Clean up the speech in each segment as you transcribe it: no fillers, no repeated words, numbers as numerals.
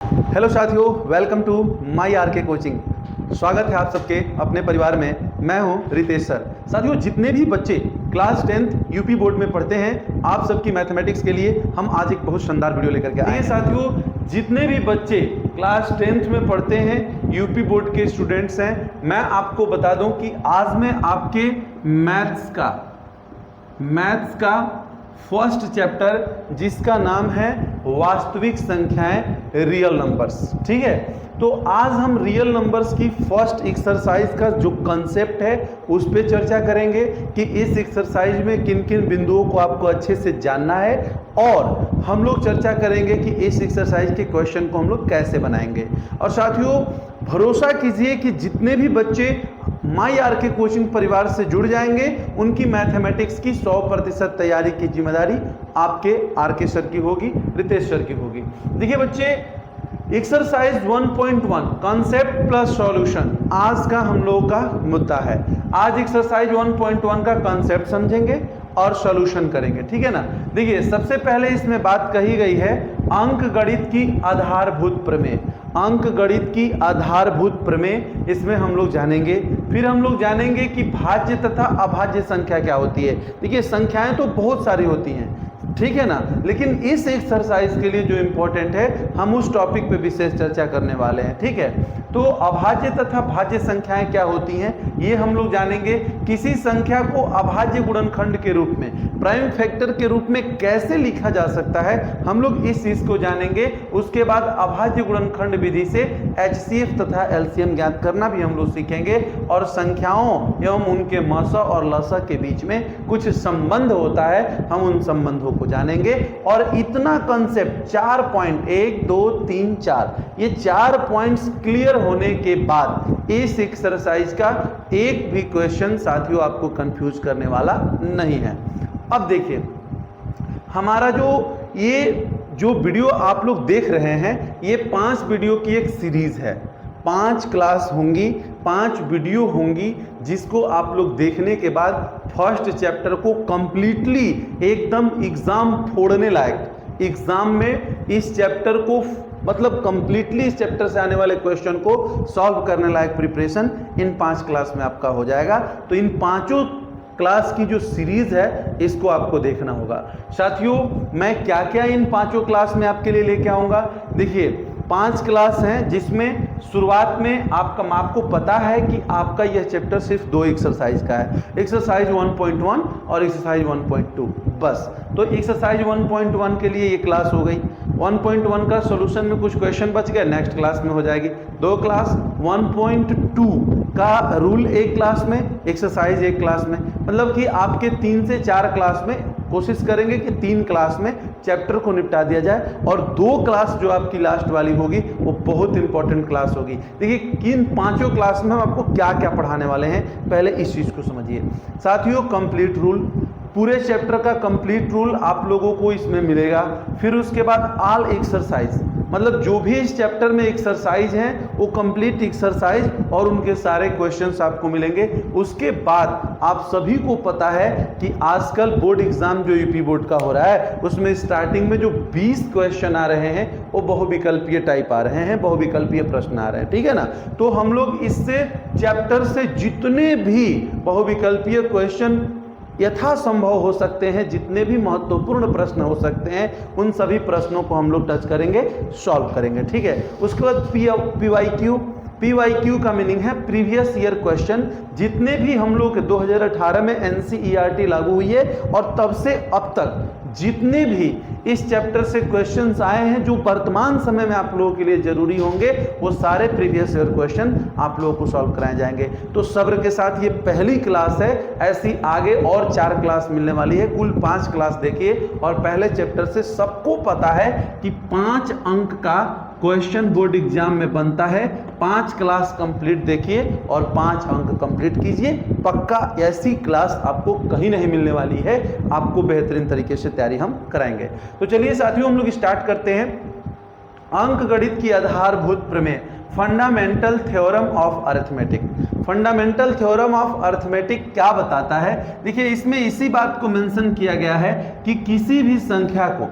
Hello साथियों, welcome to my are के coaching. स्वागत है आप सबके अपने परिवार में। मैं हूं रितेश सर। साथियों, जितने भी बच्चे क्लास 10th यूपी बोर्ड में पढ़ते हैं, आप सबकी मैथमेटिक्स के लिए हम आज एक बहुत शानदार वीडियो लेकर के आए हैं। साथियों, जितने भी बच्चे क्लास 10th में पढ़ते हैं, यूपी बोर्ड के स्टूडेंट्स हैं, मैं आपको बता दूं कि आज मैं आपके मैथ्स का फर्स्ट चैप्टर, जिसका नाम है वास्तविक संख्याएं, रियल नंबर्स, ठीक है। तो आज हम रियल नंबर्स की फर्स्ट एक्सरसाइज का जो कंसेप्ट है उस पर चर्चा करेंगे कि इस एक्सरसाइज में किन किन बिंदुओं को आपको अच्छे से जानना है, और हम लोग चर्चा करेंगे कि इस एक्सरसाइज के क्वेश्चन को हम लोग कैसे बनाएंगे। और साथियों, भरोसा कीजिए कि जितने भी बच्चे माई आर के कोचिंग परिवार से जुड़ जाएंगे, उनकी मैथमेटिक्स की 100% तैयारी की जिम्मेदारी आपके आर के सर की होगी, रितेश सर की होगी। देखिए बच्चे, एक्सरसाइज 1.1 कॉन्सेप्ट प्लस सॉल्यूशन आज का हम लोगों का मुद्दा है। आज एक्सरसाइज 1.1 का कॉन्सेप्ट समझेंगे और सॉल्यूशन करेंगे, ठीक है ना। देखिए, सबसे पहले इसमें बात कही गई है अंकगणित की आधारभूत प्रमेय। अंकगणित की आधारभूत प्रमेय इसमें हम लोग जानेंगे। फिर हम लोग जानेंगे कि भाज्य तथा अभाज्य संख्या क्या होती है। देखिए, संख्याएं तो बहुत सारी होती हैं, ठीक है ना, लेकिन इस एक्सरसाइज के लिए जो इंपॉर्टेंट है, हम उस टॉपिक पे विशेष चर्चा करने वाले हैं, ठीक है। तो अभाज्य तथा भाज्य संख्याएं क्या होती हैं, ये हम लोग जानेंगे। किसी संख्या को अभाज्य गुणनखंड के रूप में, प्राइम फैक्टर के रूप में कैसे लिखा जा सकता है, हम लोग इस चीज को जानेंगे। उसके बाद अभाज्य गुणनखंड विधि से HCF तथा LCM ज्ञात करना भी हम लोग सीखेंगे, और संख्याओं एवं उनके मसा और लसा के बीच में कुछ संबंध होता है, हम उन संबंधों को जानेंगे। और इतना कंसेप्ट 4 पॉइंट 1 2 3 4, ये 4 पॉइंट्स क्लियर होने के बाद इस एक्सरसाइज का एक भी क्वेश्चन साथियों आपको कंफ्यूज करने वाला नहीं है। अब देखिए, हमारा जो वीडियो आप लोग देख रहे हैं, ये 5 वीडियो की एक सीरीज है। 5 क्लास होंगी, 5 वीडियो होंगी, जिसको आप लोग देखने के बाद फर्स्ट चैप्टर को कंप्लीटली एकदम एग्जाम फोड़ने लायक, एग्जाम में इस चैप्टर को मतलब कंप्लीटली इस चैप्टर से आने वाले क्वेश्चन को सॉल्व करने लायक प्रिपरेशन इन 5 क्लास में आपका हो जाएगा। तो इन 5 क्लास की जो सीरीज है, इसको आपको देखना होगा। साथियों, मैं क्या क्या इन 5 क्लास में आपके लिए लेके आऊंगा। देखिए, 5 क्लास हैं, जिसमें शुरुआत में आपको पता है कि आपका यह चैप्टर सिर्फ 2 एक्सरसाइज का है, एक्सरसाइज 1.1 और एक्सरसाइज 1.2 बस। तो एक्सरसाइज 1.1 के लिए ये क्लास हो गई। 1.1 का सॉल्यूशन में कुछ क्वेश्चन बच गए, नेक्स्ट क्लास में हो जाएगी 2 क्लास। 1.2 का रूल एक क्लास में, एक्सरसाइज एक क्लास में, मतलब कि आपके 3 से 4 क्लास में कोशिश करेंगे कि 3 क्लास में चैप्टर को निपटा दिया जाए। और 2 क्लास जो आपकी लास्ट वाली होगी, वो बहुत इंपॉर्टेंट क्लास होगी। देखिए, किन 5 क्लास में हम आपको क्या क्या पढ़ाने वाले हैं, पहले इस चीज को समझिए। साथियों, कंप्लीट रूल, पूरे चैप्टर का कंप्लीट रूल आप लोगों को इसमें मिलेगा। फिर उसके बाद ऑल एक्सरसाइज, मतलब जो भी इस चैप्टर में एक्सरसाइज हैं, वो कंप्लीट एक्सरसाइज और उनके सारे क्वेश्चंस आपको मिलेंगे। उसके बाद आप सभी को पता है कि आजकल बोर्ड एग्जाम जो यूपी बोर्ड का हो रहा है, उसमें स्टार्टिंग में जो 20 क्वेश्चन आ रहे हैं, वो बहुविकल्पीय टाइप आ रहे हैं, बहुविकल्पीय प्रश्न आ रहे हैं, ठीक है ना। तो हम लोग इससे चैप्टर से जितने भी बहुविकल्पीय क्वेश्चन यथासंभव हो सकते हैं, जितने भी महत्वपूर्ण प्रश्न हो सकते हैं, उन सभी प्रश्नों को हम लोग टच करेंगे, सॉल्व करेंगे, ठीक है। उसके बाद PYQ का मीनिंग है प्रीवियस ईयर क्वेश्चन। जितने भी हम लोग 2018 में NCERT लागू हुई है, और तब से अब तक जितने भी इस चैप्टर से क्वेश्चंस आए हैं, जो वर्तमान समय में आप लोगों के लिए जरूरी होंगे, वो सारे प्रीवियस ईयर क्वेश्चन आप लोगों को सॉल्व कराए जाएंगे। तो सब्र के साथ ये पहली क्लास है, ऐसी आगे और 4 क्लास मिलने वाली है। कुल 5 क्लास देखिए, और पहले चैप्टर से सबको पता है कि 5 अंक का क्वेश्चन बोर्ड एग्जाम में बनता है। 5 क्लास कंप्लीट देखिए और 5 अंक कंप्लीट कीजिए, पक्का ऐसी क्लास आपको कहीं नहीं मिलने वाली है। आपको बेहतरीन तरीके से तैयारी हम कराएंगे। तो चलिए साथियों, हम लोग स्टार्ट करते हैं। अंकगणित की आधारभूत प्रमेय, fundamental theorem of arithmetic. Fundamental theorem of arithmetic क्या बताता है? देखिए, इसमें इसी बात को मेंशन किया गया है कि किसी भी संख्या को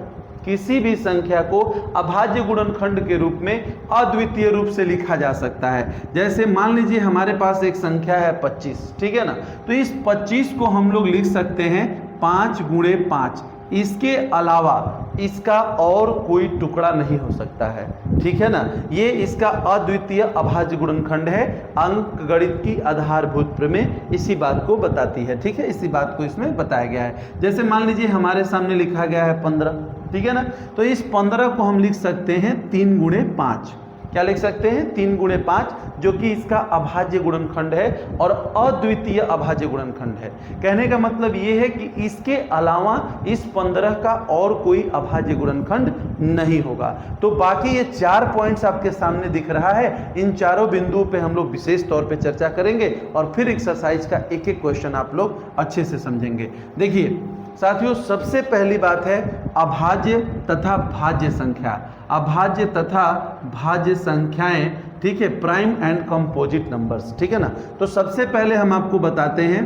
किसी भी संख्या को अभाज्य गुणनखंड के रूप में अद्वितीय रूप से लिखा जा सकता है। जैसे मान लीजिए हमारे पास एक संख्या है 25, ठीक है ना, तो इस 25 को हम लोग लिख सकते हैं 5 गुणे 5। इसके अलावा इसका और कोई टुकड़ा नहीं हो सकता है, ठीक है ना। ये इसका अद्वितीय अभाज्य गुणनखंड है। अंक गणित की आधारभूत प्रमेय इसी बात को बताती है, ठीक है, इसी बात को इसमें बताया गया है। जैसे मान लीजिए हमारे सामने लिखा गया है 15, ठीक है ना, तो इस 15 को हम लिख सकते हैं 3 गुणे 5। क्या लिख सकते हैं? 3 गुणे 5, जो कि इसका अभाज्य गुणनखंड है और अद्वितीय अभाज्य गुणनखंड है। कहने का मतलब ये है कि इसके अलावा इस 15 का और कोई अभाज्य गुणनखंड नहीं होगा। तो बाकी ये 4 पॉइंट्स आपके सामने दिख रहा है, इन चारों बिंदुओं पे हम लोग विशेष तौर पे चर्चा करेंगे और फिर एक्सरसाइज का एक एक क्वेश्चन आप लोग अच्छे से समझेंगे। देखिए साथियों, सबसे पहली बात है अभाज्य तथा भाज्य संख्या। अभाज्य तथा भाज्य संख्याएं, ठीक है, प्राइम एंड कंपोजिट नंबर्स, ठीक है ना। तो सबसे पहले हम आपको बताते हैं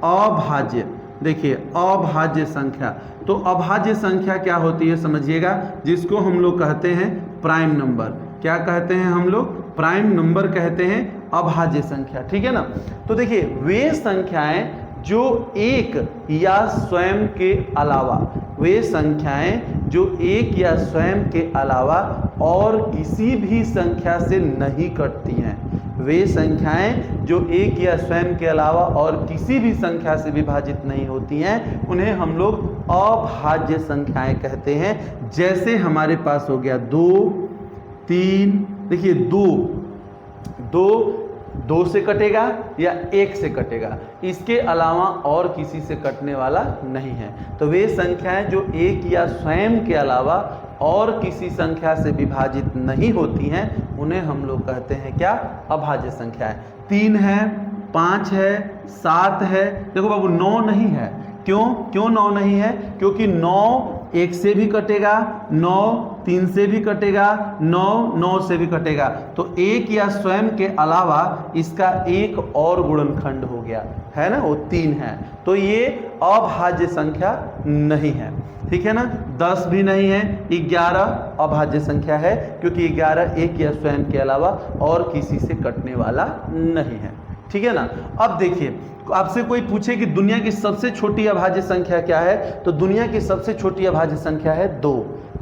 अभाज्य। देखिए अभाज्य संख्या, तो अभाज्य संख्या क्या होती है समझिएगा, जिसको हम लोग कहते हैं प्राइम नंबर। क्या कहते हैं हम लोग? प्राइम नंबर कहते हैं अभाज्य संख्या, ठीक है ना। तो देखिए वे संख्याएं जो एक या स्वयं के अलावा, वे संख्याएं जो एक या स्वयं के अलावा और किसी भी संख्या से नहीं कटती हैं। वे संख्याएं जो एक या स्वयं के अलावा और किसी भी संख्या से विभाजित नहीं होती हैं, उन्हें हम लोग अभाज्य संख्याएं कहते हैं। जैसे हमारे पास हो गया 2, 3, देखिए 2 से कटेगा या 1 से कटेगा, इसके अलावा और किसी से कटने वाला नहीं है। तो वे संख्याएं जो एक या स्वयं के अलावा और किसी संख्या से विभाजित नहीं होती हैं, उन्हें हम लोग कहते हैं क्या? अभाज्य संख्याएं। 3 है, 5 है, 7 है। देखो बाबू 9 नहीं है। क्यों 9 नहीं है? क्योंकि 9 1 से भी कटेगा, 9 3 से भी कटेगा, 9 से भी कटेगा। तो एक या स्वयं के अलावा इसका एक और गुणनखंड हो गया है ना, वो 3 है। तो ये अभाज्य संख्या नहीं है, ठीक है ना। 10 भी नहीं है। 11 अभाज्य संख्या है, क्योंकि 11 एक या स्वयं के अलावा और किसी से कटने वाला नहीं है, ठीक है ना। अब देखिए आपसे कोई पूछे कि दुनिया की सबसे छोटी अभाज्य संख्या क्या है, तो दुनिया की सबसे छोटी अभाज्य संख्या है 2।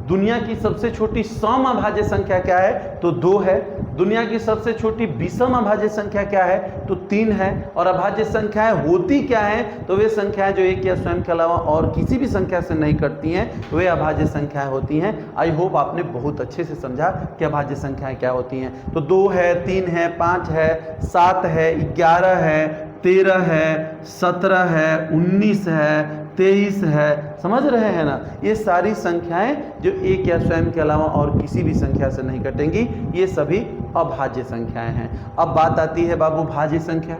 दुनिया की सबसे छोटी सम अभाज्य संख्या क्या है, तो 2 है। दुनिया की सबसे छोटी विषम अभाज्य संख्या क्या है, तो 3 है। और अभाज्य संख्याएं होती क्या है, तो वे संख्याएं जो एक या स्वयं के अलावा और किसी भी संख्या से नहीं कटती हैं, वे अभाज्य संख्याएं होती हैं। आई होप आपने बहुत अच्छे से समझा कि अभाज्य संख्याएं क्या होती हैं। तो 2 है, 3 है, 5 है, 7 है, 11 है, 13 है, 17 है, 19 है, 23 है। समझ रहे हैं ना। ये सारी संख्याएं जो एक या स्वयं के अलावा और किसी भी संख्या से नहीं कटेंगी, ये सभी अभाज्य संख्याएं हैं। अब बात आती है बाबू भाज्य संख्या।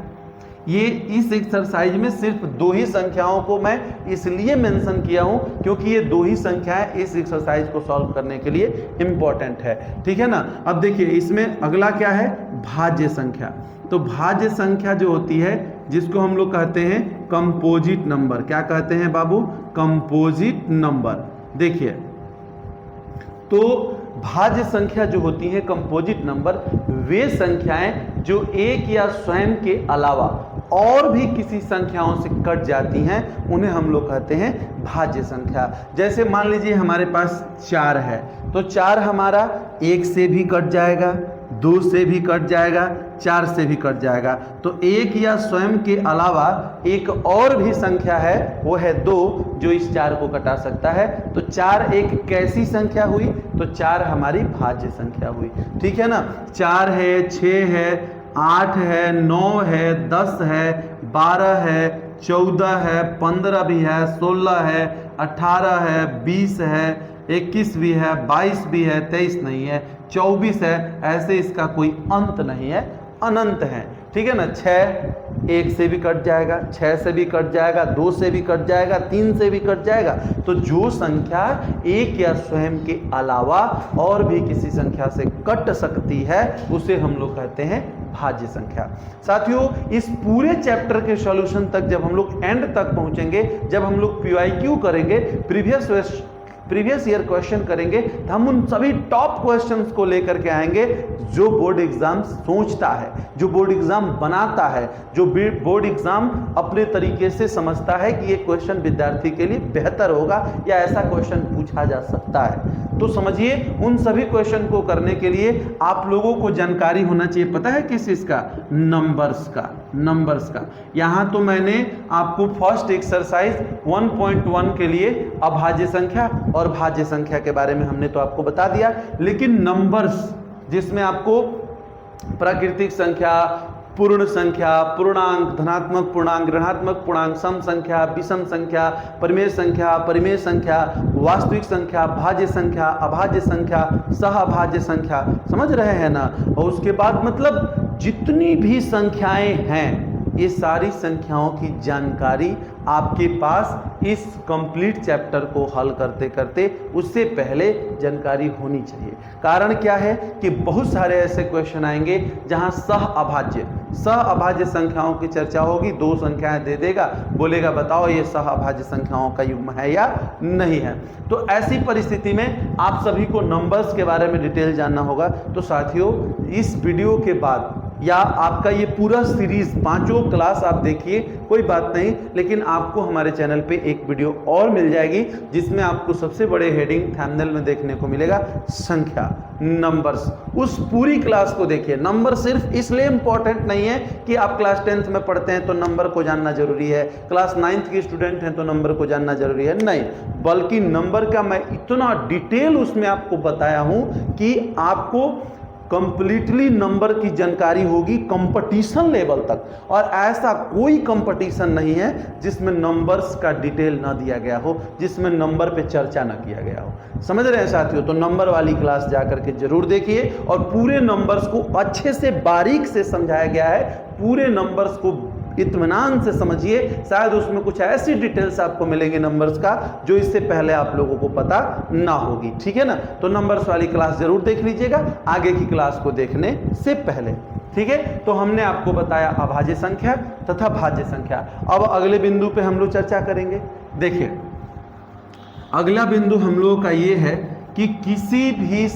ये इस एक्सरसाइज में सिर्फ 2 ही संख्याओं को मैं इसलिए मेंशन किया हूं क्योंकि ये 2 ही संख्याएं इस एक्सरसाइज को सॉल्व करने के लिए इंपॉर्टेंट है, ठीक है ना। अब देखिए इसमें अगला क्या है, भाज्य संख्या। तो भाज्य संख्या जो होती है, जिसको हम लोग कहते हैं कंपोजिट नंबर। क्या कहते हैं बाबू? Composite number. देखिए तो भाज्य संख्या जो होती है कंपोजिट नंबर, वे संख्याएं जो एक या स्वयं के अलावा और भी किसी संख्याओं से कट जाती हैं, उन्हें हम लोग कहते हैं भाज्य संख्या। जैसे मान लीजिए हमारे पास 4 है, तो 4 हमारा 1 से भी कट जाएगा, 2 से भी कट जाएगा, 4 से भी कट जाएगा। तो एक या स्वयं के अलावा एक और भी संख्या है, वो है 2, जो इस 4 को कटा सकता है। तो 4 एक कैसी संख्या हुई, तो 4 हमारी भाज्य संख्या हुई, ठीक है ना। 4 है, 6 है, 8 है, 9 है, 10 है, 12 है, 14 है, 15 भी है, 16 है, 18 है, 20 है, 21 भी है, 22 भी है, 23 नहीं है, 24 है। ऐसे इसका कोई अंत नहीं है, अनंत है, ठीक है ना। 6 1 से भी कट जाएगा, 6 से भी कट जाएगा, 2 से भी कट जाएगा, 3 से भी कट जाएगा। तो जो संख्या एक या स्वयं के अलावा और भी किसी संख्या से कट सकती है, उसे हम लोग कहते हैं भाज्य संख्या। साथियों इस पूरे चैप्टर के सॉल्यूशन तक जब हम लोग एंड तक पहुंचेंगे, जब हम लोग PYQ करेंगे, प्रीवियस प्रीवियस ईयर क्वेश्चन करेंगे तो हम उन सभी टॉप क्वेश्चंस को लेकर के आएंगे जो बोर्ड एग्जाम सोचता है, जो बोर्ड एग्जाम बनाता है, जो बोर्ड एग्जाम अपने तरीके से समझता है कि ये क्वेश्चन विद्यार्थी के लिए बेहतर होगा या ऐसा क्वेश्चन पूछा जा सकता है। तो समझिए, उन सभी क्वेश्चन को करने के लिए आप लोगों को जानकारी होना चाहिए, पता है किस चीज का? नंबर्स का। यहां तो मैंने आपको फर्स्ट एक्सरसाइज 1.1 के लिए अभाज्य संख्या और भाज्य संख्या के बारे में हमने तो आपको बता दिया, लेकिन नंबर्स जिसमें आपको प्राकृतिक संख्या, पूर्ण संख्या, पूर्णांक, धनात्मक पूर्णांक, ऋणात्मक पूर्णांक, सम संख्या, विषम संख्या, परिमेय संख्या, वास्तविक संख्या, भाज्य संख्या, अभाज्य संख्या, सहअभाज्य संख्या, समझ रहे हैं ना? और उसके बाद मतलब जितनी भी संख्याएं हैं, ये सारी संख्याओं की जानकारी आपके पास इस कंप्लीट चैप्टर को हल करते करते उससे पहले जानकारी होनी चाहिए। कारण क्या है कि बहुत सारे ऐसे क्वेश्चन आएंगे जहां सहअभाज्य संख्याओं की चर्चा होगी, दो संख्याएं दे देगा, बोलेगा बताओ ये सहअभाज्य संख्याओं का युग्म है या नहीं है। तो ऐसी परिस्थिति में आप सभी को नंबर्स के बारे में डिटेल जानना होगा। तो साथियों, इस वीडियो के बाद या आपका ये पूरा सीरीज 5 क्लास आप देखिए, कोई बात नहीं, लेकिन आपको हमारे चैनल पे एक वीडियो और मिल जाएगी जिसमें आपको सबसे बड़े हेडिंग थंबनेल में देखने को मिलेगा, संख्या, नंबर्स। उस पूरी क्लास को देखिए। नंबर सिर्फ इसलिए इंपॉर्टेंट नहीं है कि आप क्लास 10th में पढ़ते हैं तो नंबर को जानना जरूरी है, क्लास 9th के स्टूडेंट हैं तो नंबर को जानना जरूरी है, नहीं, बल्कि नंबर का मैं इतना डिटेल उसमें आपको बताया हूं कि आपको कंप्लीटली नंबर की जानकारी होगी कंपटीशन लेवल तक। और ऐसा कोई कंपटीशन नहीं है जिसमें नंबर्स का डिटेल ना दिया गया हो, जिसमें नंबर पे चर्चा ना किया गया हो। समझ रहे हैं साथियों? तो नंबर वाली क्लास जाकर के जरूर देखिए, और पूरे नंबर्स को अच्छे से बारीक से समझाया गया है। पूरे नंबर्स को इत्मीनान से समझिए, शायद उसमें कुछ ऐसी डिटेल्स आपको मिलेंगे नंबर्स का जो इससे पहले आप लोगों को पता ना होगी। ठीक है ना? तो नंबर्स वाली क्लास जरूर देख लीजिएगा आगे की क्लास को देखने से पहले। ठीक है? तो हमने आपको बताया अभाज्य संख्या तथा भाज्य संख्या। अब अगले बिंदु पे हम लोग चर्चा करेंगे। देखिए, अगला बिंदु हम लोगों का ये है कि किसी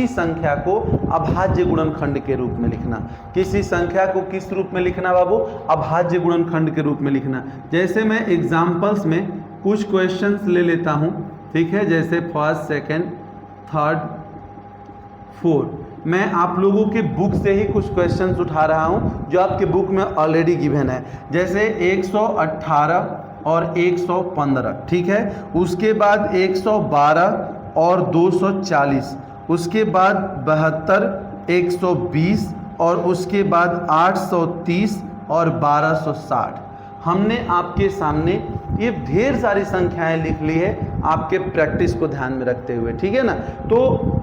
संख्या को अभाज्य गुणनखंड के रूप में लिखना। किसी संख्या को किस रूप में लिखना बाबू? अभाज्य गुणनखंड के रूप में लिखना। जैसे मैं एग्जाम्पल्स में कुछ क्वेश्चंस ले लेता हूं, ठीक है, जैसे फर्स्ट, सेकंड, थर्ड, फोर्थ। मैं आप लोगों के बुक से ही कुछ क्वेश्चंस उठा रहा हूं जो आपके बुक में ऑलरेडी गिवन है। जैसे 118 और 115, ठीक है, उसके बाद 112 और 240, उसके बाद 72, 120 और उसके बाद 830 और 1260। हमने आपके सामने ये ढेर सारी संख्याएं लिख ली है आपके प्रैक्टिस को ध्यान में रखते हुए। ठीक है ना? तो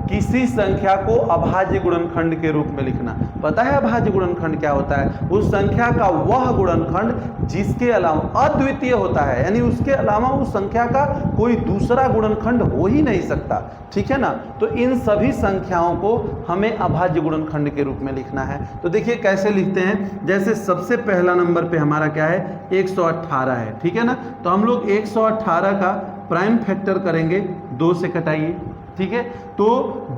किसी संख्या को अभाज्य गुणनखंड के रूप में लिखना। पता है अभाज्य गुणनखंड क्या होता है? उस संख्या का वह गुणनखंड जिसके अलावा अद्वितीय होता है, यानी उसके अलावा उस संख्या का कोई दूसरा गुणनखंड हो ही नहीं सकता। ठीक है ना? तो इन सभी संख्याओं को हमें अभाज्य गुणनखंड के रूप में लिखना है। तो देखिए कैसे लिखते हैं। जैसे सबसे पहला नंबर पे हमारा क्या है? 118 है। ठीक है ना? तो हम लोग 118 का प्राइम फैक्टर करेंगे, 2 से कटाइए। ठीक है? तो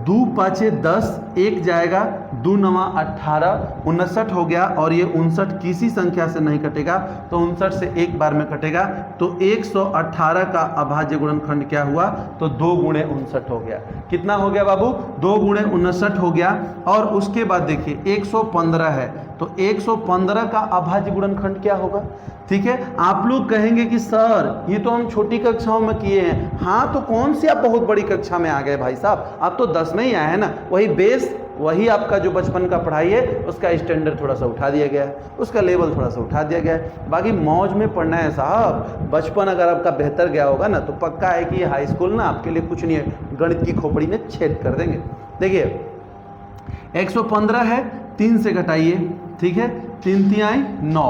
2 5 10, 1 जाएगा, 2 9 18, 59 हो गया। और ये 59 किसी संख्या से नहीं कटेगा, तो 59 से एक बार में कटेगा। तो 118 का अभाज्य गुणनखंड क्या हुआ? तो 2 गुणे 59 हो गया। कितना हो गया बाबू? 2 गुणे 59 हो गया। और उसके बाद देखिए 115 है, तो 115 का अभाज्य गुणनखंड क्या होगा? ठीक है? आप लोग कहेंगे कि सर ये तो हम छोटी कक्षाओं में किए हैं। हाँ, तो कौन सी आप बहुत बड़ी कक्षा में आ गए भाई साहब? आप तो 10 में ही आए हैं ना। वही बेस, वही आपका जो बचपन का पढ़ाई है उसका स्टैंडर्ड थोड़ा सा उठा दिया गया है, उसका लेवल थोड़ा सा उठा दिया गया है। बाकी मौज में पढ़ना है साहब। बचपन अगर आपका बेहतर गया होगा ना तो पक्का है कि हाई स्कूल ना आपके लिए कुछ नहीं है, गणित की खोपड़ी में छेद कर देंगे। देखिए 115 है, 3 से घटाइए। ठीक है? 3 तिहाई 9,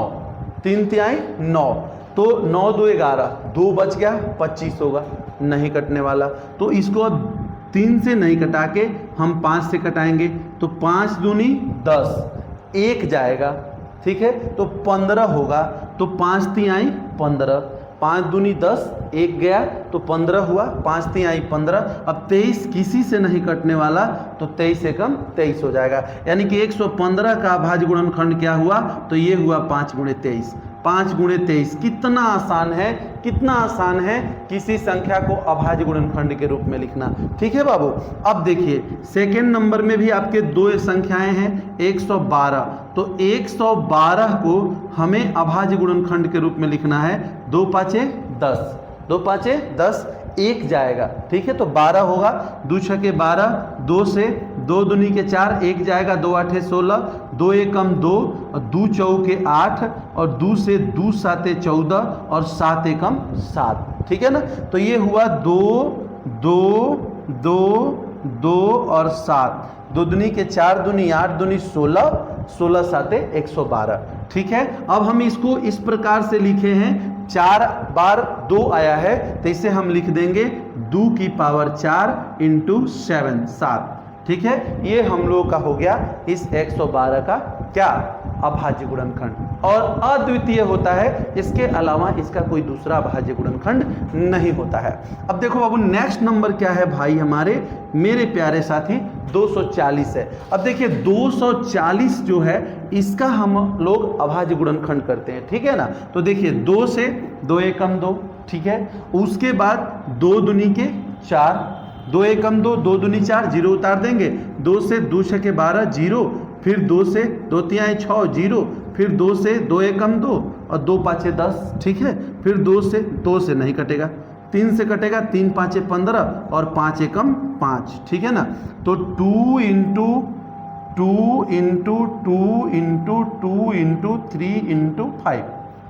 3 तिहाई 9, तो 9 2 11, 2 बच गया, 25 होगा, नहीं कटने वाला। तो इसको अब 3 से नहीं कटा के हम 5 से कटाएंगे, तो 5 दूनी 10, 1 जाएगा। ठीक है? तो 15 होगा, तो 5 तिहाई 15, 5 दूनी 10, 1 गया तो 15 हुआ, 5 3 आई 15। अब 23 किसी से नहीं कटने वाला, तो 23 एकम 23 हो जाएगा। यानी कि 115 का अभाज्य गुणनखंड क्या हुआ, तो ये हुआ 5 गुणे 23। 5 गुणे 23 कितना आसान है, कितना आसान है किसी संख्या को अभाज्य गुणनखंड के रूप में लिखना। ठीक है बाबू। अब देखिए सेकेंड नंबर में भी आपके दो संख्याएं हैं 112, तो 112 को हमें अभाज्य गुणनखंड के रूप में लिखना है। 2 5 10, 2 5 10, 1 जाएगा। ठीक है, तो 12 होगा। 2 6 12, 2 से 2 दूनी के 4, 1 जाएगा। 2 8 16, 2 एकम 2, और 2 चौके 8, और 2 से 2 7 14, और 7 एकम 7। ठीक है ना, तो ये हुआ 2 2 2 2 और 7। 2 दूनी के 4 दूनी 8 दूनी 16, 16 7 112। ठीक है, अब हम इसको इस प्रकार से लिखे हैं, 4 बार 2 आया है, तो इसे हम लिख देंगे 2 की पावर 4 इंटू 7, 7। ठीक है, ये हम लोग का हो गया इस 112 का क्या, अभाज्य गुणनखंड। और अद्वितीय होता है, इसके अलावा इसका कोई दूसरा अभाज्य गुणनखंड नहीं होता है। अब देखो बाबू नेक्स्ट नंबर क्या है भाई हमारे मेरे प्यारे साथी, 240 है। अब देखिए 240 जो है इसका हम लोग अभाज्य गुणनखंड करते हैं। ठीक है ना, तो देखिए 2 से 2 एकम 2, ठीक है, उसके बाद 2 दूनी के 4, 2 एकम 2, 2 दूनी 4, 0 उतार देंगे। 2 से 2 6 12 0, फिर 2 से 2 3 6 0, फिर 2 से 2 एकम 2, और 2 5 10। ठीक है, फिर 2 से नहीं कटेगा, 3 से कटेगा, 3 5 15, और 5 एकम 5। ठीक है ना, तो 2 into 2 into 2 into 2 into 3 into 5।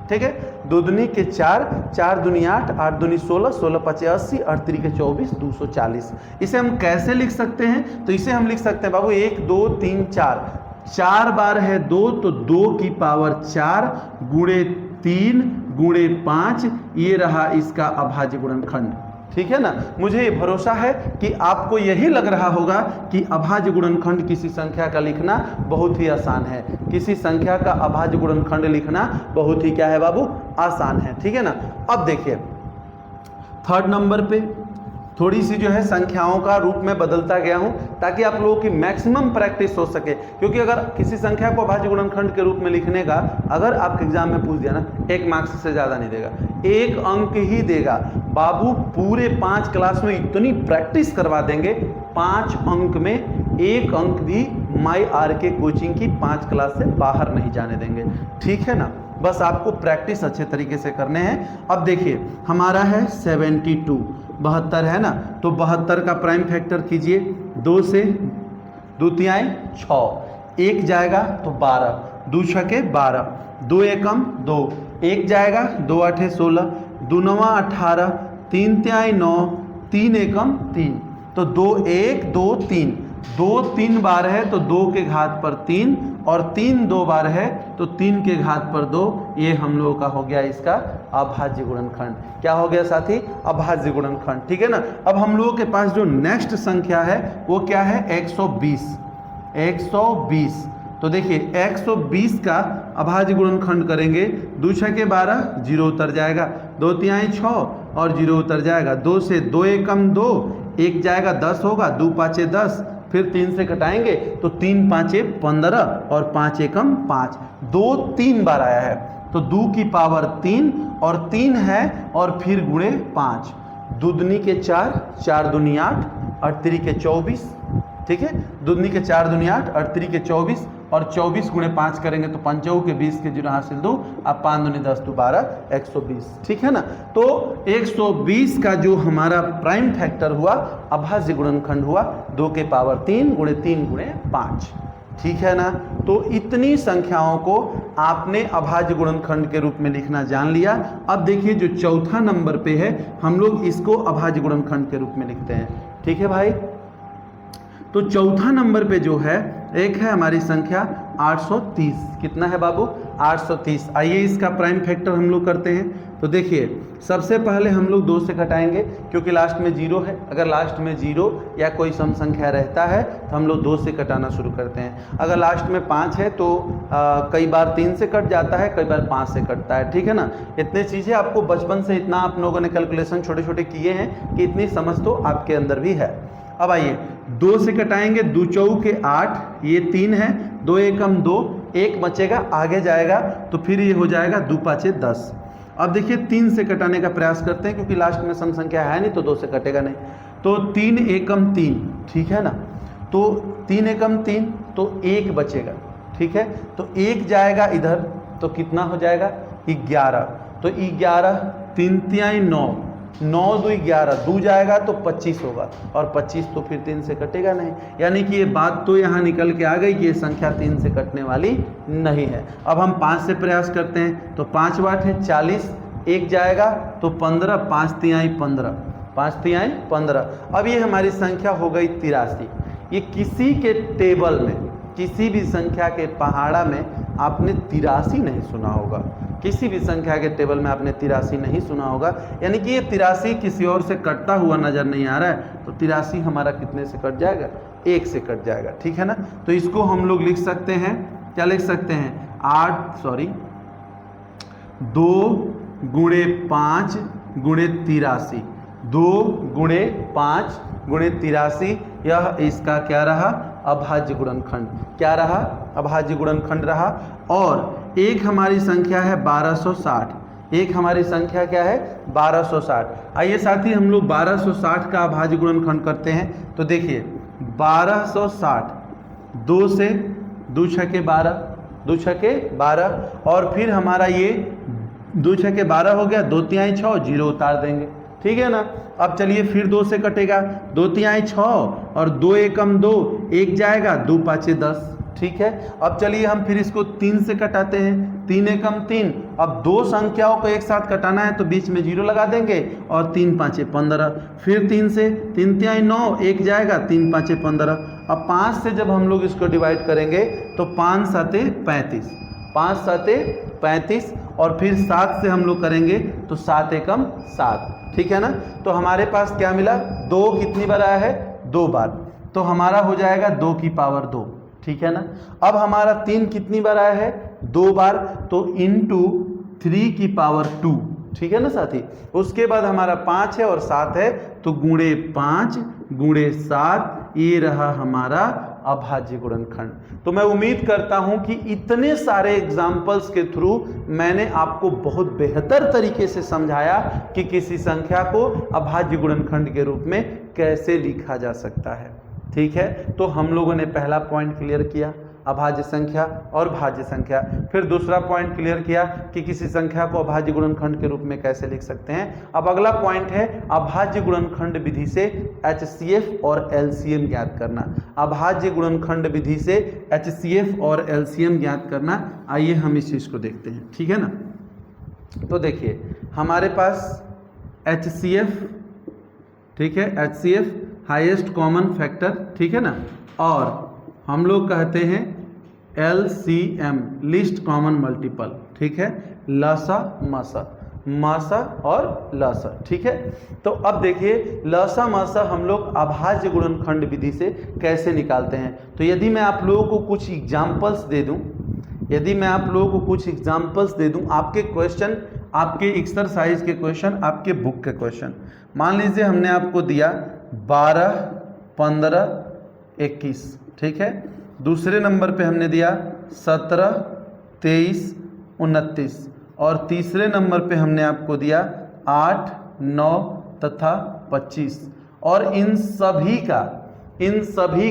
ठीक है, 2 दूनी के 4, 4 दूनी 8, 8 दूनी 16, 16 5 80, 8 3 के 24, 240। इसे हम कैसे लिख सकते हैं, तो इसे हम लिख सकते हैं बाबू 1 2 3 4, 4 बार है 2, तो 2 की पावर 4 गुणे 3 गुणे 5, ये रहा इसका अभाज्य गुणनखंड। ठीक है ना, मुझे भरोसा है कि आपको यही लग रहा होगा कि अभाज्य गुणनखंड किसी संख्या का लिखना बहुत ही आसान है। किसी संख्या का अभाज्य गुणनखंड लिखना बहुत ही क्या है बाबू, आसान है। ठीक है ना, अब देखिए थर्ड नंबर पे थोड़ी सी जो है संख्याओं का रूप में बदलता गया हूं ताकि आप लोगों की मैक्सिमम प्रैक्टिस हो सके। क्योंकि अगर किसी संख्या को अभाज्य गुणनखंड के रूप में लिखने का अगर आपके एग्जाम में पूछ दिया ना, 1 मार्क्स से ज़्यादा नहीं देगा, 1 अंक ही देगा। बाबू पूरे 5 क्लास में इतनी प्रैक्टिस करवा देंगे, 5 अंक में 1 अंक भी माई आर के कोचिंग की 5 क्लास से बाहर नहीं जाने देंगे। ठीक है ना, बस आपको प्रैक्टिस अच्छे तरीके से करने हैं। अब देखिए हमारा है 72, 72 है ना, तो 72 का प्राइम फैक्टर कीजिए। 2 से 2 तिहाई 6, 1 जाएगा तो 12, 2 छके 12, 2 एकम 2, 1 जाएगा, 2 8 16, 2 9 18, 3 तिहाई 9, 3 एकम 3, तो 2 1 2 3, 2 3 बार है तो 2 के घात पर 3, और 3 2 बार है तो 3 के घात पर 2। ये हम लोगों का हो गया इसका अभाज्य गुणनखंड। क्या हो गया साथी, अभाज्य गुणनखंड। ठीक है ना, अब हम लोगों के पास जो नेक्स्ट संख्या है वो क्या है, 120। 120, तो देखिए 120 का अभाज्य गुणनखंड करेंगे। 2 छके 12, 0 उतर जाएगा, 2 तिहाई 6, और 0 उतर जाएगा। 2 से 2 एकम 2, 1 जाएगा, 10 होगा, 2 5 10, फिर 3 से घटाएंगे तो 3 5 15, और 5 एकम 5, 2 3 बार आया है तो 2 की पावर 3, और 3 है, और फिर गुणे 5, 2 दूनी के 4, 4 दूनी 8, 8 3 के 24। ठीक है, 2 दूनी के 4 दूनी 8, 8 3 के 24, और 24 गुणे 5 करेंगे तो 5 के 20 के 0 हासिल 2, अब 5 दूनी 10 2 12, 120। ठीक है ना, तो 120 का जो हमारा प्राइम फैक्टर हुआ, अभाज्य गुणनखंड हुआ 2 के पावर 3 गुणे 3 गुणे 5। ठीक है ना, तो इतनी संख्याओं को आपने अभाज्य गुणनखंड के रूप में लिखना जान लिया। अब देखिए जो चौथा नंबर पे है हम लोग इसको अभाज्य गुणनखंड के रूप में लिखते हैं। ठीक है भाई, तो चौथा नंबर पे जो है एक है हमारी संख्या 830। कितना है बाबू? 830। आइए इसका प्राइम फैक्टर हम लोग करते हैं। तो देखिए सबसे पहले हम लोग 2 से घटाएंगे क्योंकि लास्ट में 0 है। अगर लास्ट में 0 या कोई सम संख्या रहता है तो हम लोग 2 से घटाना शुरू करते हैं। अगर लास्ट में 5 है तो कई बार 3 से कट जाता है, कई बार 5 से कटता है, ठीक है ना। इतनी चीज़ें आपको बचपन से इतना आप लोगों ने कैलकुलेशन छोटे छोटे किए हैं कि इतनी समझ तो आपके अंदर भी है। अब आइए 2 से कटाएंगे, 2 चौके 8, ये 3 है, 2 एकम 2, 1 बचेगा, आगे जाएगा तो फिर ये हो जाएगा 2 पाँचे 10। अब देखिए 3 से कटाने का प्रयास करते हैं क्योंकि लास्ट में सम संख्या है नहीं तो 2 से कटेगा नहीं। तो 3 एकम 3, ठीक है ना। तो 3 एकम 3 तो 1 बचेगा, ठीक है। तो 1 जाएगा इधर तो कितना हो जाएगा? 11। तो 11, 3 तिहाई 9, 9 2 11, 2 जाएगा तो 25 होगा और 25 तो फिर 3 से कटेगा नहीं। यानी कि ये बात तो यहाँ निकल के आ गई कि ये संख्या 3 से कटने वाली नहीं है। अब हम 5 से प्रयास करते हैं। तो 5 वाट है 40, 1 जाएगा तो 15, 5 तिहाई 15, 5 तिहाई 15। अब ये हमारी संख्या हो गई 83। ये किसी के टेबल में, किसी भी संख्या के पहाड़ा में आपने 83 नहीं सुना होगा। किसी भी संख्या के टेबल में आपने 83 नहीं सुना होगा। यानी कि ये 83 किसी और से कटता हुआ नजर नहीं आ रहा है। तो 83 हमारा कितने से कट जाएगा? 1 से कट जाएगा, ठीक है ना। तो इसको हम लोग लिख सकते हैं, क्या लिख सकते हैं? 2 गुणे 5 गुणे 83, 2 गुणे 5 गुणे 83, यह इसका क्या रहा? अभाज्य गुणनखंड। क्या रहा? अभाज्य गुणनखंड रहा। और एक हमारी संख्या है 1260। एक हमारी संख्या क्या है? 1260। आइए साथी हम लोग 1260 का अभाज्य गुणनखंड करते हैं। तो देखिए 1260, 2 से 2 छके 12, 2 छके 12, और फिर हमारा ये 2 छके 12 हो गया, 2 तिहाई 6, 0 उतार देंगे, ठीक है ना। अब चलिए फिर 2 से कटेगा, 2 तिहाई 6 और 2 एकम 2, 1 जाएगा, 2 पाँचे 10, ठीक है। अब चलिए हम फिर इसको 3 से कटाते हैं, 3 एकम 3। अब 2 संख्याओं को एक साथ कटाना है तो बीच में 0 लगा देंगे और 3 पाँचे 15, फिर 3 से, 3 तिहाई 9, 1 जाएगा, 3 पाँचे 15। अब 5 से जब हम लोग इसको डिवाइड करेंगे तो 5 साते 35, 5 साते 35, और फिर 7 से हम लोग करेंगे तो 7 एकम 7, ठीक है ना। तो हमारे पास क्या मिला? 2 कितनी बार आया है? 2 बार। तो हमारा हो जाएगा 2 की पावर 2, ठीक है ना। अब हमारा 3 कितनी बार आया है? 2 बार। तो इंटू 3 की पावर 2, ठीक है ना साथी। उसके बाद हमारा 5 है और 7 है, तो गुणे 5 गुणे 7, ये रहा हमारा अभाज्य गुणनखंड। तो मैं उम्मीद करता हूं कि इतने सारे एग्जाम्पल्स के थ्रू मैंने आपको बहुत बेहतर तरीके से समझाया कि किसी संख्या को अभाज्य गुणनखंड के रूप में कैसे लिखा जा सकता है, ठीक है। तो हम लोगों ने पहला पॉइंट क्लियर किया, अभाज्य संख्या और भाज्य संख्या। फिर दूसरा पॉइंट क्लियर किया कि किसी संख्या को अभाज्य गुणनखंड के रूप में कैसे लिख सकते हैं। अब अगला पॉइंट है अभाज्य गुणनखंड विधि से HCF और LCM ज्ञात करना। अभाज्य गुणनखंड विधि से HCF और LCM ज्ञात करना। आइए हम इस चीज़ को देखते हैं, ठीक है ना। तो देखिए हमारे पास HCF, ठीक है, HCF हाईएस्ट कॉमन फैक्टर, ठीक है ना, और हम लोग कहते हैं LCM लिस्ट कॉमन मल्टीपल, ठीक है, लसा मसा, मासा और लसा, ठीक है। तो अब देखिए लसा मासा हम लोग अभाज्य गुणनखंड विधि से कैसे निकालते हैं। तो यदि मैं आप लोगों को कुछ एग्जाम्पल्स दे दूं, यदि मैं आप लोगों को कुछ एग्जाम्पल्स दे दूं, आपके क्वेश्चन, आपके एक्सरसाइज के क्वेश्चन, आपके बुक के क्वेश्चन, मान लीजिए हमने आपको दिया 12, 15, 21, ठीक है। दूसरे नंबर पे हमने दिया 17, 23, 29, और तीसरे नंबर पे हमने आपको दिया 8, 9 तथा 25। और इन सभी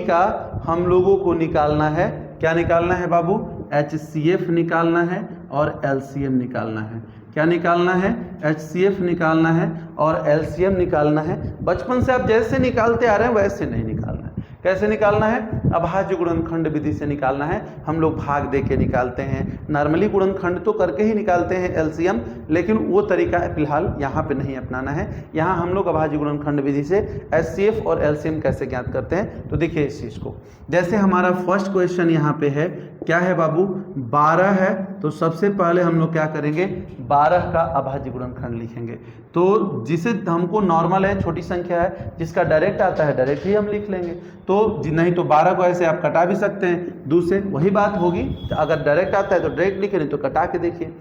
का हम लोगों को निकालना है। क्या निकालना है बाबू? HCF निकालना है और LCM निकालना है। क्या निकालना है? HCF निकालना है और LCM निकालना है। बचपन से आप जैसे निकालते आ रहे हैं वैसे नहीं निकालना है। कैसे निकालना है? अभाज्य गुणनखंड विधि से निकालना है। हम लोग भाग दे के निकालते हैं, नॉर्मली गुणनखंड तो करके ही निकालते हैं एलसीएम, लेकिन वो तरीका फिलहाल यहाँ पे नहीं अपनाना है। यहाँ हम लोग अभाज्य गुणनखंड विधि से एचसीएफ और एलसीएम कैसे ज्ञात करते हैं, तो देखिए इस चीज़ को। जैसे हमारा फर्स्ट क्वेश्चन यहाँ पे है, क्या है बाबू? 12 है, तो सबसे पहले हम लोग क्या करेंगे? 12 का अभाज्य गुणनखंड लिखेंगे। तो जिसे हमको नॉर्मल है, छोटी संख्या है, जिसका डायरेक्ट आता है डायरेक्ट ही हम लिख लेंगे। तो नहीं तो 12 को ऐसे आप कटा भी सकते हैं, 2 से वही बात होगी। अगर डायरेक्ट आता है तो डायरेक्ट लिखे, नहीं तो कटा के देखिए।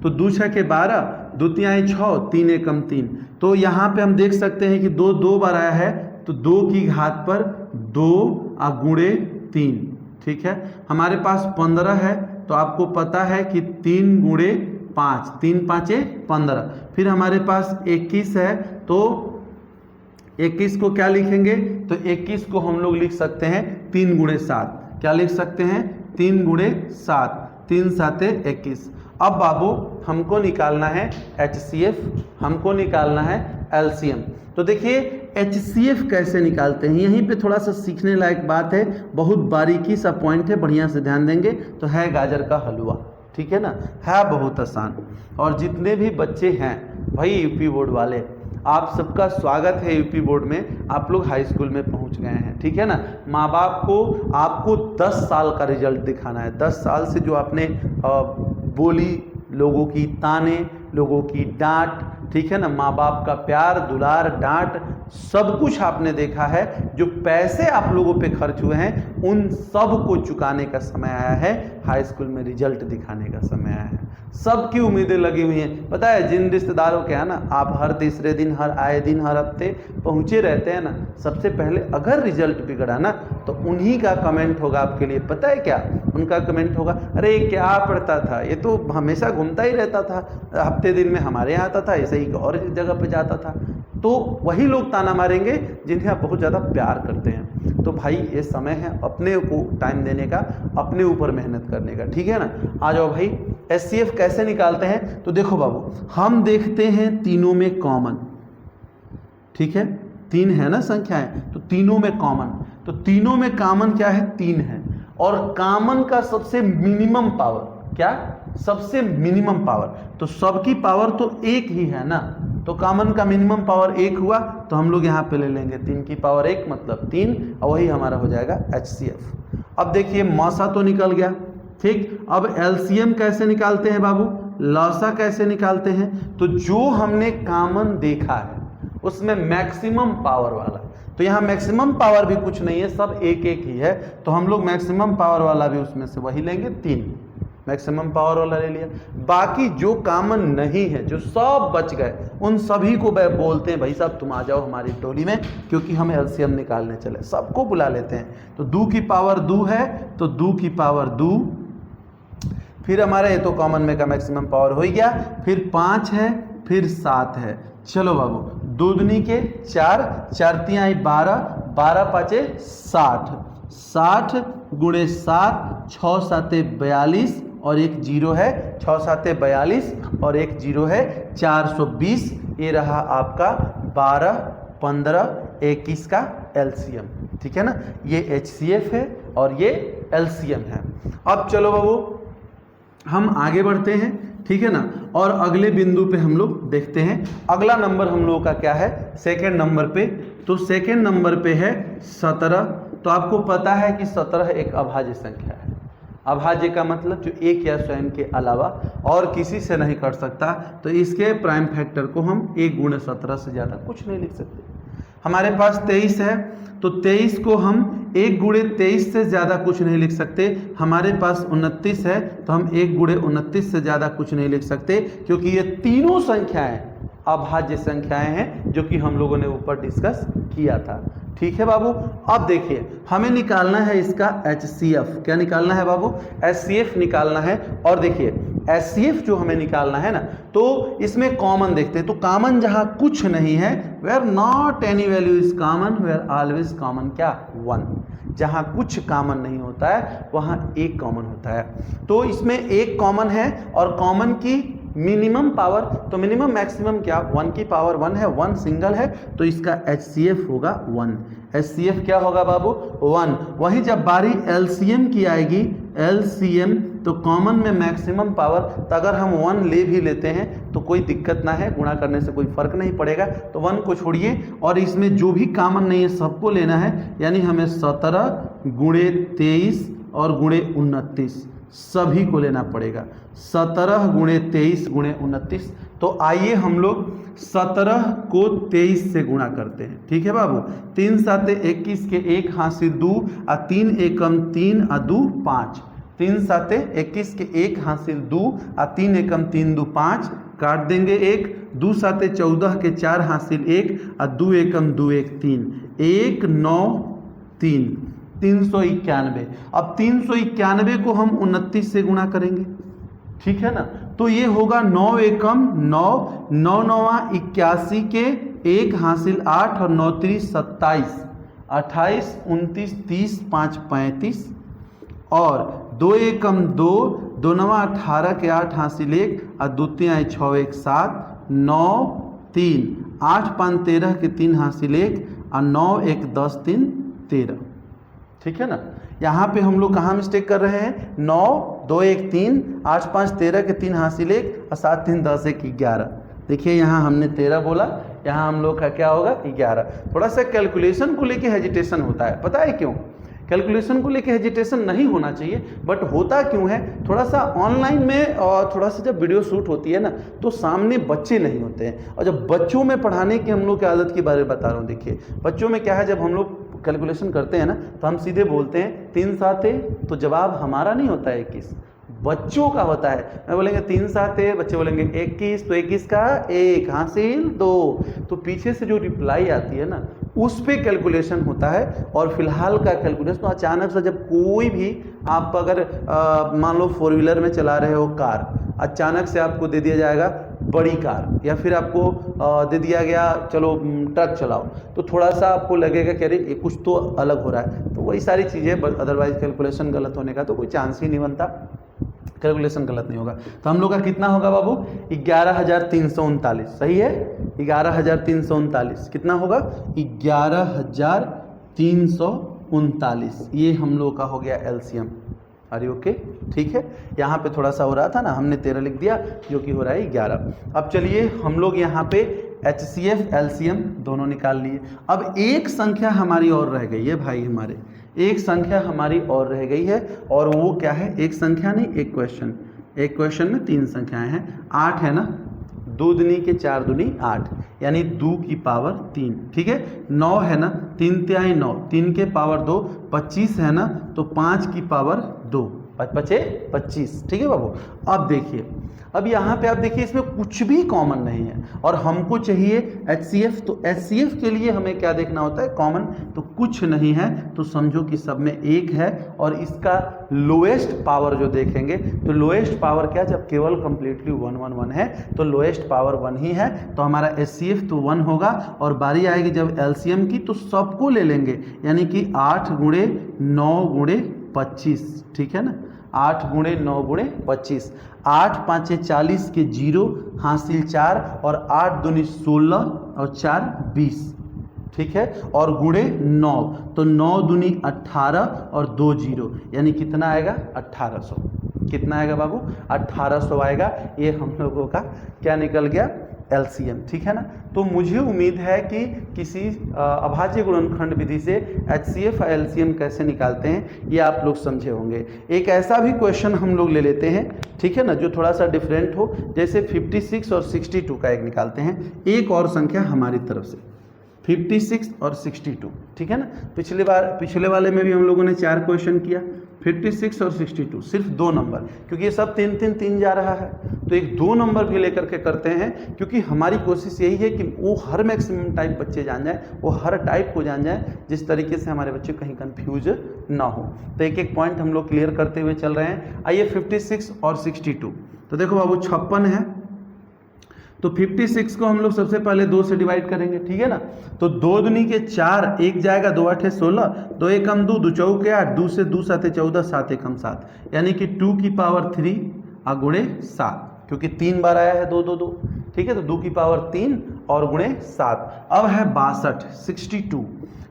तो 2 छः के 12, 2 तिहाई 6, 3 एकम 3। तो यहाँ पे हम देख सकते हैं कि 2 2 बार आया है, तो 2 की घात पर 2 गुणे 3, ठीक है। हमारे पास 15 है, तो आपको पता है कि 3 गुणे 5, 3 5 15। फिर हमारे पास 21 है, तो 21 को क्या लिखेंगे? तो 21 को हम लोग लिख सकते हैं 3 गुणे 7। क्या लिख सकते हैं? 3 गुणे 7, 3 7 21। अब बाबू हमको निकालना है HCF, हमको निकालना है LCM। तो देखिए HCF कैसे निकालते हैं, यहीं पे थोड़ा सा सीखने लायक बात है, बहुत बारीकी सा पॉइंट है, बढ़िया से ध्यान देंगे। तो है गाजर का हलवा, ठीक है ना, है बहुत आसान। और जितने भी बच्चे हैं भाई यूपी बोर्ड वाले, आप सबका स्वागत है यूपी बोर्ड में। आप लोग हाई स्कूल में पहुंच गए हैं, ठीक है ना। माँ बाप को आपको 10 साल का रिजल्ट दिखाना है। 10 साल से जो आपने बोली, लोगों की ताने, लोगों की डांट, ठीक है ना, माँ बाप का प्यार दुलार डांट, सब कुछ आपने देखा है। जो पैसे आप लोगों पे खर्च हुए हैं, उन सब को चुकाने का समय आया है। हाई स्कूल में रिजल्ट दिखाने का समय आया है। सबकी उम्मीदें लगी हुई हैं। पता है जिन रिश्तेदारों के यहाँ ना आप हर तीसरे दिन, हर आए दिन, हर हफ्ते पहुँचे रहते हैं ना, सबसे पहले अगर रिजल्ट बिगड़ा ना, तो उन्हीं का कमेंट होगा आपके लिए। पता है क्या उनका कमेंट होगा? अरे क्या पढ़ता था, ये तो हमेशा घूमता ही रहता था, हफ्ते दिन में हमारे यहाँ आता था, ऐसे ही और जगह पे जाता था। तो वही लोग ताना मारेंगे जिन्हें आप बहुत ज़्यादा प्यार करते हैं। तो भाई ये समय है अपने को टाइम देने का, अपने ऊपर मेहनत करने का, ठीक है ना। आ जाओ भाई, HCF कैसे निकालते हैं? तो देखो बाबू, हम देखते हैं तीनों में कॉमन, ठीक है, 3 है ना संख्याएं, तो तीनों में कॉमन। तो तीनों में कॉमन क्या है? 3 है। और कॉमन का सबसे मिनिमम पावर क्या? सबसे मिनिमम पावर, तो सबकी पावर तो 1 ही है ना, तो कॉमन का मिनिमम पावर 1 हुआ, तो हम लोग यहाँ पे ले लेंगे 3 की पावर 1 मतलब 3, और वही हमारा हो जाएगा HCF। अब देखिए मौसा तो निकल गया, ठीक। अब LCM कैसे निकालते हैं बाबू? लौसा कैसे निकालते हैं? तो जो हमने कॉमन देखा है उसमें मैक्सिमम पावर वाला, तो यहाँ मैक्सिमम पावर भी कुछ नहीं है, सब 1 1 ही है, तो हम लोग मैक्सिमम पावर वाला भी उसमें से वही लेंगे, 3 मैक्सिमम पावर वाला ले लिया। बाकी जो कॉमन नहीं है, जो सब बच गए, उन सभी को बोलते हैं भाई साहब तुम आ जाओ हमारी टोली में, क्योंकि हम LCM निकालने चले, सबको बुला लेते हैं। तो 2 की पावर 2 है, तो 2 की पावर 2, फिर हमारा ये तो कॉमन में का मैक्सिमम पावर हो ही गया, फिर 5 है, फिर 7 है। चलो बाबू, 2 दूनी के 4, 4 तिहाई 12, 12 पाँचे 60, 60 गुणे 7, 6 7 42 और एक 0 है, 6 7 42 और एक 0 है, 420। ये रहा आपका 12 15 21 का LCM, ठीक है ना। ये HCF है और ये LCM है। अब चलो बाबू हम आगे बढ़ते हैं, ठीक है ना, और अगले बिंदु पे हम लोग देखते हैं। अगला नंबर हम लोगों का क्या है? सेकेंड नंबर पे। तो सेकेंड नंबर पे है 17। तो आपको पता है कि 17 एक अभाज्य संख्या है। अभाज्य का मतलब जो एक या स्वयं के अलावा और किसी से नहीं कर सकता, तो इसके प्राइम फैक्टर को हम 1 गुणे 17 से ज़्यादा कुछ नहीं लिख सकते। हमारे पास 23 है, तो 23 को हम 1 गुणे 23 से ज़्यादा कुछ नहीं लिख सकते। हमारे पास 29 है, तो हम 1 गुणे 29 से ज़्यादा कुछ नहीं लिख सकते, क्योंकि ये तीनों संख्याएं अभाज्य संख्याएं हैं, जो कि हम लोगों ने ऊपर डिस्कस किया था। ठीक है बाबू। अब देखिए हमें निकालना है इसका HCF। क्या निकालना है बाबू? HCF निकालना है। और देखिए HCF जो हमें निकालना है ना, तो इसमें कॉमन देखते हैं। तो कॉमन जहां कुछ नहीं है, where not any value is common, where always common क्या? 1। जहां कुछ कॉमन नहीं होता है वहां एक कॉमन होता है। तो इसमें एक कॉमन है और कॉमन की मिनिमम पावर, तो मिनिमम मैक्सिमम क्या? 1 की पावर 1 है, 1 सिंगल है, तो इसका HCF होगा 1। HCF क्या होगा बाबू 1। वहीं जब बारी LCM की आएगी, LCM तो कॉमन में मैक्सिमम पावर, तो अगर हम 1 ले भी लेते हैं तो कोई दिक्कत ना है, गुणा करने से कोई फर्क नहीं पड़ेगा। तो 1 को छोड़िए और इसमें जो भी कॉमन नहीं है सबको लेना है, यानी हमें 17 गुणे 23 और गुणे 29 सभी को लेना पड़ेगा। 17 गुणे 23 गुणे 29। तो आइए हम लोग 17 को 23 से गुणा करते हैं, ठीक है बाबू। 3 7 21 के 1 हासिल 2 और 3 एकम 3 और 2 5। 3 7 21 के 1 हासिल 2 और 3 एकम 3 2 5, काट देंगे 1। 2 7 14 के 4 हासिल 1 और 2 एकम 2 1 3, 1 9 3, 391। अब 391 को हम 29 से गुणा करेंगे, ठीक है ना। तो ये होगा 9 एकम 9, 9 9 81 के 1 हासिल 8 और 9 3 27, 28 29 30 5 35 और 2 एकम 2, 2 9 18 के 8 हासिल 1 और 2 3 6 1 7, 9 3 8 5 13 के 3 हासिल 1 और 9 1 10 3 13, ठीक है ना। यहाँ पे हम लोग कहाँ मिस्टेक कर रहे हैं, 9 2 1 3 8 5 13 के 3 हासिल 1 और 7 3 10 1 11। देखिए यहाँ हमने 13 बोला, यहाँ हम लोग का क्या होगा 11। थोड़ा सा कैलकुलेशन को लेके हेजिटेशन होता है, पता है क्यों? कैलकुलेशन को लेके हेजिटेशन नहीं होना चाहिए, बट होता क्यों है, थोड़ा सा ऑनलाइन में और थोड़ा सा जब वीडियो शूट होती है ना तो सामने बच्चे नहीं होते हैं, और जब बच्चों में पढ़ाने की हम लोग की आदत के बारे में बता रहा हूँ। देखिए बच्चों में क्या है, जब हम लोग कैलकुलेशन करते हैं ना तो हम सीधे बोलते हैं 3 7 तो जवाब हमारा नहीं होता है 21, बच्चों का होता है। मैं बोलेंगे 3 7 बच्चे बोलेंगे 21, तो 21 का 1 हासिल 2, तो पीछे से जो रिप्लाई आती है ना उस पे कैलकुलेशन होता है। और फिलहाल का कैलकुलेशन तो अचानक से जब कोई भी आप अगर मान लो 4 व्हीलर में चला रहे हो कार, अचानक से आपको दे दिया जाएगा बड़ी कार, या फिर आपको दे दिया गया चलो ट्रक चलाओ, तो थोड़ा सा आपको लगेगा कि अरे ये कुछ तो अलग हो रहा है। तो वही सारी चीज़ें, अदरवाइज कैलकुलेशन गलत होने का तो कोई चांस ही नहीं बनता, कैलकुलेशन गलत नहीं होगा। तो हम लोग का कितना होगा बाबू 11,339, सही है 11,339 कितना होगा 11,339, ये हम लोग का हो गया LCM। अरे ओके ठीक है, यहाँ पे थोड़ा सा हो रहा था ना, हमने 13 लिख दिया जो कि हो रहा है 11। अब चलिए हम लोग यहाँ पे HCF LCM दोनों निकाल लिए। अब एक संख्या हमारी और रह गई है भाई, हमारे एक संख्या हमारी और रह गई है, और वो क्या है, एक संख्या नहीं एक क्वेश्चन। एक क्वेश्चन में 3 संख्याएं हैं, 8 है ना, 2 दूनी के 4 दूनी 8 यानी 2 की पावर 3, ठीक है। 9 है ना, 3 तिहाई 9, 3 के पावर 2, 25 है ना तो 5 की पावर 2, 5 25, ठीक है बाबू। अब देखिए, अब यहाँ पे आप देखिए इसमें कुछ भी कॉमन नहीं है, और हमको चाहिए HCF, तो HCF के लिए हमें क्या देखना होता है, कॉमन, तो कुछ नहीं है तो समझो कि सब में 1 है। और इसका लोएस्ट पावर जो देखेंगे तो लोएस्ट पावर क्या, जब केवल कंप्लीटली 1 1 1 है तो लोएस्ट पावर 1 ही है, तो हमारा HCF तो 1 होगा। और बारी आएगी जब LCM की तो सबको ले लेंगे, यानी कि 8 गुणे 9 गुणे 25, ठीक है ना, 8 गुणे 9 गुणे 25, 8 5 40 के 0 हासिल 4 और 8 दूनी 16 और 4 20, ठीक है। और गुणे 9 तो 9 दूनी 18 और 2 0 यानी कितना आएगा 1800। कितना आएगा बाबू 1800 आएगा। ये हम लोगों का क्या निकल गया LCM, ठीक है ना। तो मुझे उम्मीद है कि किसी अभाज्य गुणनखंड विधि से HCF और LCM कैसे निकालते हैं ये आप लोग समझे होंगे। एक ऐसा भी क्वेश्चन हम लोग ले लेते हैं, ठीक है ना, जो थोड़ा सा डिफरेंट हो, जैसे 56 और 62 का एक निकालते हैं। एक और संख्या हमारी तरफ से 56 और 62, ठीक है ना। पिछले वाले में भी हम लोगों ने 4 क्वेश्चन किया, 56 और 62 सिर्फ 2 नंबर, क्योंकि ये सब 3 3 3 जा रहा है तो एक 2 नंबर भी लेकर के करते हैं, क्योंकि हमारी कोशिश यही है कि वो हर मैक्सिमम टाइप बच्चे जान जाए, वो हर टाइप को जान जाए, जिस तरीके से हमारे बच्चे कहीं कंफ्यूज ना हो। तो एक एक पॉइंट हम लोग क्लियर करते हुए चल रहे हैं। आइए 56 और 62, तो देखो बाबू 56 है, तो 56 को हम लोग सबसे पहले 2 से डिवाइड करेंगे, ठीक है ना। तो 2 दूनी के 4, 1 जाएगा, 2 8 16, 2 1 2, 2 चौके 8, 2 से 2 7 14, 7 1 7 यानी कि 2 की पावर 3 गुणे 7, क्योंकि 3 बार आया है 2 2 2, ठीक है। तो 2 की पावर 3 और गुणे 7। अब है 62,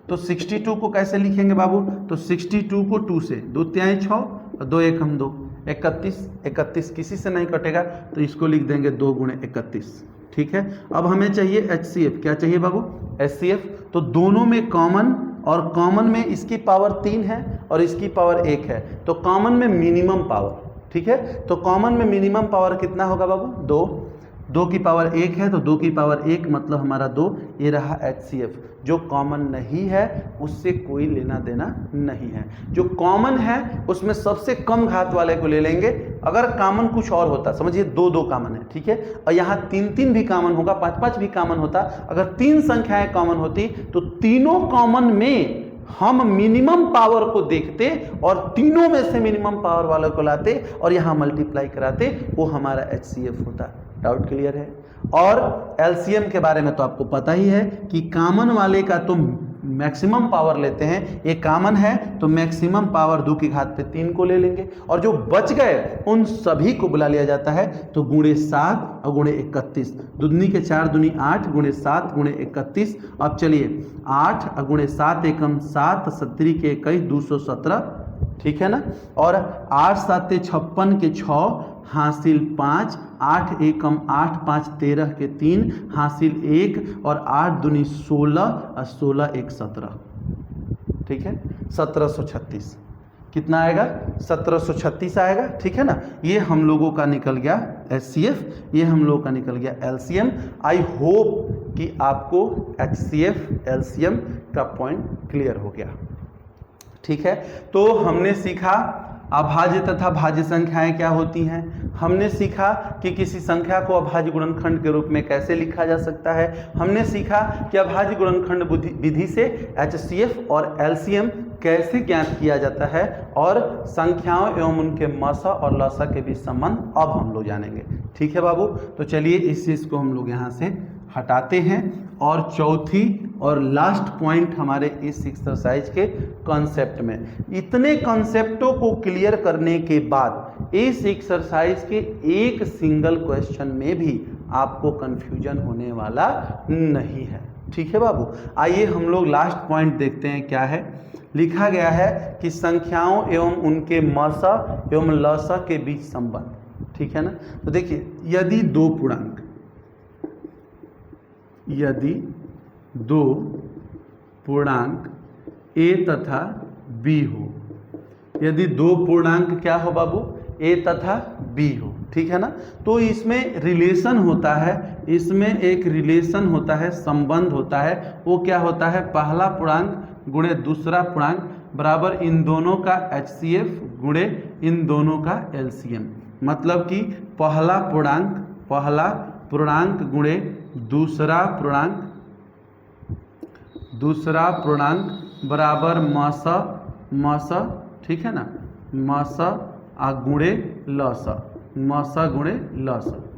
तो 62 को कैसे लिखेंगे बाबू? तो 62 को 2 से, 2 तिहाई 6 और 2 एकम 2, 31, 31 किसी से नहीं कटेगा तो इसको लिख देंगे 2 गुणे 31। ठीक है, अब हमें चाहिए HCF। क्या चाहिए बाबू? HCF। तो दोनों में कॉमन, और कॉमन में इसकी पावर 3 है और इसकी पावर 1 है, तो कॉमन में मिनिमम पावर। ठीक है, तो कॉमन में मिनिमम पावर कितना होगा बाबू? 2। 2 की पावर 1 है तो 2 की पावर 1 मतलब हमारा 2। ये रहा HCF। जो कॉमन नहीं है उससे कोई लेना देना नहीं है। जो कॉमन है उसमें सबसे कम घात वाले को ले लेंगे। अगर कॉमन कुछ और होता, समझिए 2 कॉमन है, ठीक है, और यहाँ 3 भी कॉमन होगा, 5 भी कॉमन होता। अगर 3 संख्याएं कॉमन होती तो तीनों कॉमन में हम मिनिमम पावर को देखते और तीनों में से मिनिमम पावर वालों को लाते और यहाँ मल्टीप्लाई कराते, वो हमारा HCF होता। डाउट क्लियर है? और LCM के बारे में तो आपको पता ही है कि कॉमन वाले का तो मैक्सिमम पावर लेते हैं, ये कॉमन है तो मैक्सिमम पावर 2 की घात पे 3 को ले लेंगे, और जो बच गए उन सभी को बुला लिया जाता है तो गुणे 7 और गुणे 31, दुदनी के 4 दूनी 8 गुणे 7 गुणे 31। अब चलिए 8 और गुणे 7 एकम 7, 70 के 21, 217, ठीक है ना। और 8 7 56 के 6 हासिल 5, 8 एकम 8, 5 13 के 3 हासिल 1, और 8 दूनी 16 और 16 एक 17, ठीक है, 1736। कितना आएगा? 1736 आएगा। ठीक है ना। ये हम लोगों का निकल गया HCF, ये हम लोगों का निकल गया LCM। आई होप कि आपको HCF LCM का पॉइंट क्लियर हो गया। ठीक है, तो हमने सीखा अभाज्य तथा भाज्य संख्याएं क्या होती हैं, हमने सीखा कि किसी संख्या को अभाज्य गुणनखंड के रूप में कैसे लिखा जा सकता है, हमने सीखा कि अभाज्य गुणनखंड विधि से HCF और LCM कैसे ज्ञात किया जाता है, और संख्याओं एवं उनके मसा और लसा के बीच संबंध अब हम लोग जानेंगे। ठीक है बाबू, तो चलिए इस चीज़ को हम लोग यहाँ से हटाते हैं और चौथी और लास्ट पॉइंट हमारे इस एक्सरसाइज के कॉन्सेप्ट में। इतने कॉन्सेप्टों को क्लियर करने के बाद इस एक्सरसाइज के एक सिंगल क्वेश्चन में भी आपको कंफ्यूजन होने वाला नहीं है। ठीक है बाबू, आइए हम लोग लास्ट पॉइंट देखते हैं क्या है। लिखा गया है कि संख्याओं एवं उनके मसा एवं लसा के बीच संबंध। ठीक है ना। तो देखिए, यदि दो पूर्णांक A तथा B हो, यदि दो पूर्णांक क्या हो बाबू? A तथा B हो, ठीक है ना। तो इसमें रिलेशन होता है, इसमें एक रिलेशन होता है, संबंध होता है। वो क्या होता है? पहला पूर्णांक गुणे दूसरा पूर्णांक बराबर इन दोनों का HCF गुणे इन दोनों का LCM। मतलब कि पहला पूर्णांक गुणे दूसरा पूर्णांक बराबर मसा, ठीक है ना, मसा आ गुणे लसा,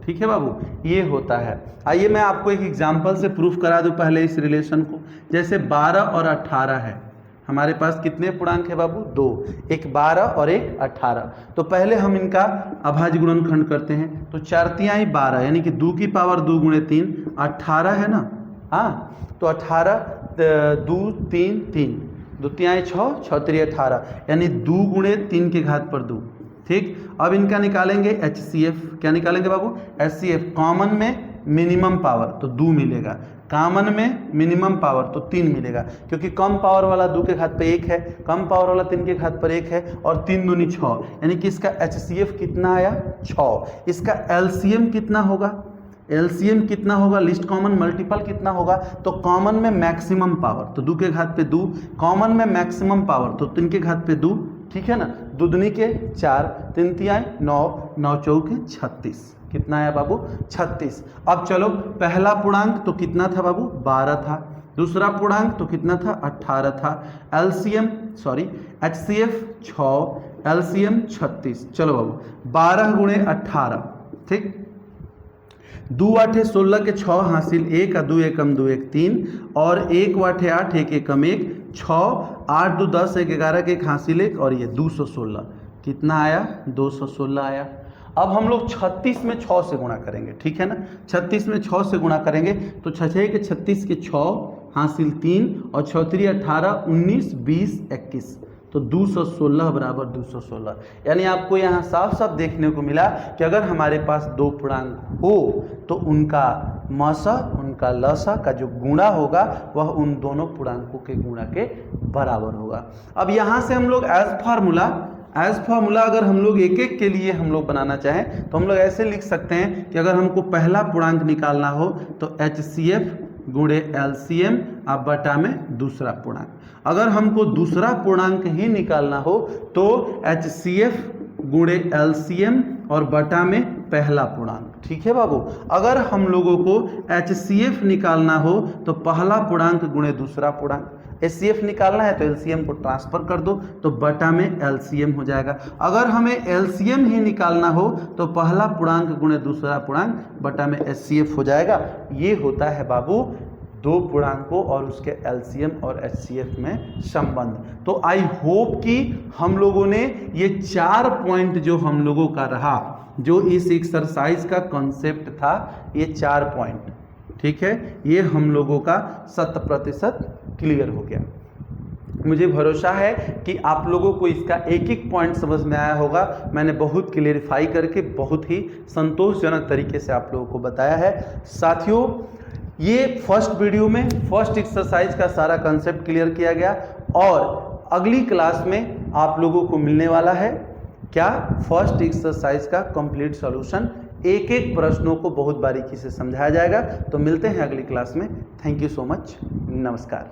ठीक है बाबू, ये होता है। आइए मैं आपको एक एग्जांपल से प्रूफ करा दूं पहले इस रिलेशन को। जैसे 12 और 18 है, हमारे पास कितने पूर्णांक है बाबू? 2, एक 12 और एक 18। तो पहले हम इनका अभाज्य गुणनखंड करते हैं। तो 4 तिहाई 12 यानी कि 2 की पावर 2 गुणे 3 18 है ना। हाँ, तो 18 2 3 3, 2 तिहाई 6, 6 3 18 यानी 2 गुणे 3 के घात पर 2। ठीक, अब इनका निकालेंगे HCF। क्या निकालेंगे बाबू? HCF। कॉमन में मिनिमम पावर तो 2 मिलेगा, कॉमन में मिनिमम पावर तो 3 मिलेगा, क्योंकि कम पावर वाला 2 के घात पे 1 है, कम पावर वाला 3 के घात पर 1 है, और 3 दूनी 6 यानी कि इसका HCF कितना आया? 6। इसका LCM कितना होगा? LCM कितना होगा? लिस्ट कॉमन मल्टीपल कितना होगा? तो कॉमन में मैक्सिमम पावर तो 2 के घात पे 2, कॉमन में मैक्सिमम पावर तो 3 के घात पे 2, ठीक है ना। दुदनी के 4, 3 तिहाई 9, 9 चौके 36। कितना आया बाबू? 36। अब चलो, पहला पूर्णांक तो कितना था बाबू? 12 था। दूसरा पूर्णांक तो कितना था? 18 था। HCF 6, LCM 36। चलो बाबू, 12 गुणे 18, ठीक, 2 8 16 के 6 हासिल 1, 2 एकम 2 1 3, और 1 8 8, 1 एकम 1 6, 8 2 10, 1 11 के 1 हासिल 1, और ये 216। कितना आया? 216 आया। अब हम लोग 36 में 6 से गुणा करेंगे, ठीक है ना। 36 में 6 से गुणा करेंगे तो 6 के 36 के 6, हासिल 3 और 6 3 18 19 20 21, तो 216 बराबर 216। यानी आपको यहाँ साफ साफ देखने को मिला कि अगर हमारे पास दो पूर्णांक हो तो उनका मसा, उनका लसा का जो गुणा होगा वह उन दोनों पूर्णांकों के गुणा के बराबर होगा। अब यहाँ से हम लोग एज फार्मूला अगर हम लोग एक एक के लिए हम लोग बनाना चाहें तो हम लोग ऐसे लिख सकते हैं कि अगर हमको पहला पूर्णांक निकालना हो तो HCF गुणे LCM अब बटा में दूसरा पूर्णांक, अगर हमको दूसरा पूर्णांक ही निकालना हो तो HCF गुणे LCM और बटा में पहला पूर्णांक। ठीक है बाबू, अगर हम लोगों को HCF निकालना हो तो पहला पूर्णांक गुणे दूसरा पूर्णांक, HCF निकालना है तो LCM को ट्रांसफर कर दो तो बटा में LCM हो जाएगा। अगर हमें LCM ही निकालना हो तो पहला पूर्णांक गुणे दूसरा पूर्णांक बटा में HCF हो जाएगा। ये होता है बाबू दो पूर्णांकों और उसके LCM और HCF में संबंध। तो आई होप कि हम लोगों ने ये 4 पॉइंट जो हम लोगों का रहा, जो इस एक्सरसाइज का कॉन्सेप्ट था, ये 4 पॉइंट, ठीक है, ये हम लोगों का 100% क्लियर हो गया। मुझे भरोसा है कि आप लोगों को इसका एक एक पॉइंट समझ में आया होगा। मैंने बहुत क्लियरिफाई करके बहुत ही संतोषजनक तरीके से आप लोगों को बताया है। साथियों, ये फर्स्ट वीडियो में फर्स्ट एक्सरसाइज का सारा कंसेप्ट क्लियर किया गया और अगली क्लास में आप लोगों को मिलने वाला है क्या, फर्स्ट एक्सरसाइज का कंप्लीट सॉल्यूशन। एक एक प्रश्नों को बहुत बारीकी से समझाया जाएगा। तो मिलते हैं अगली क्लास में। थैंक यू सो मच, नमस्कार।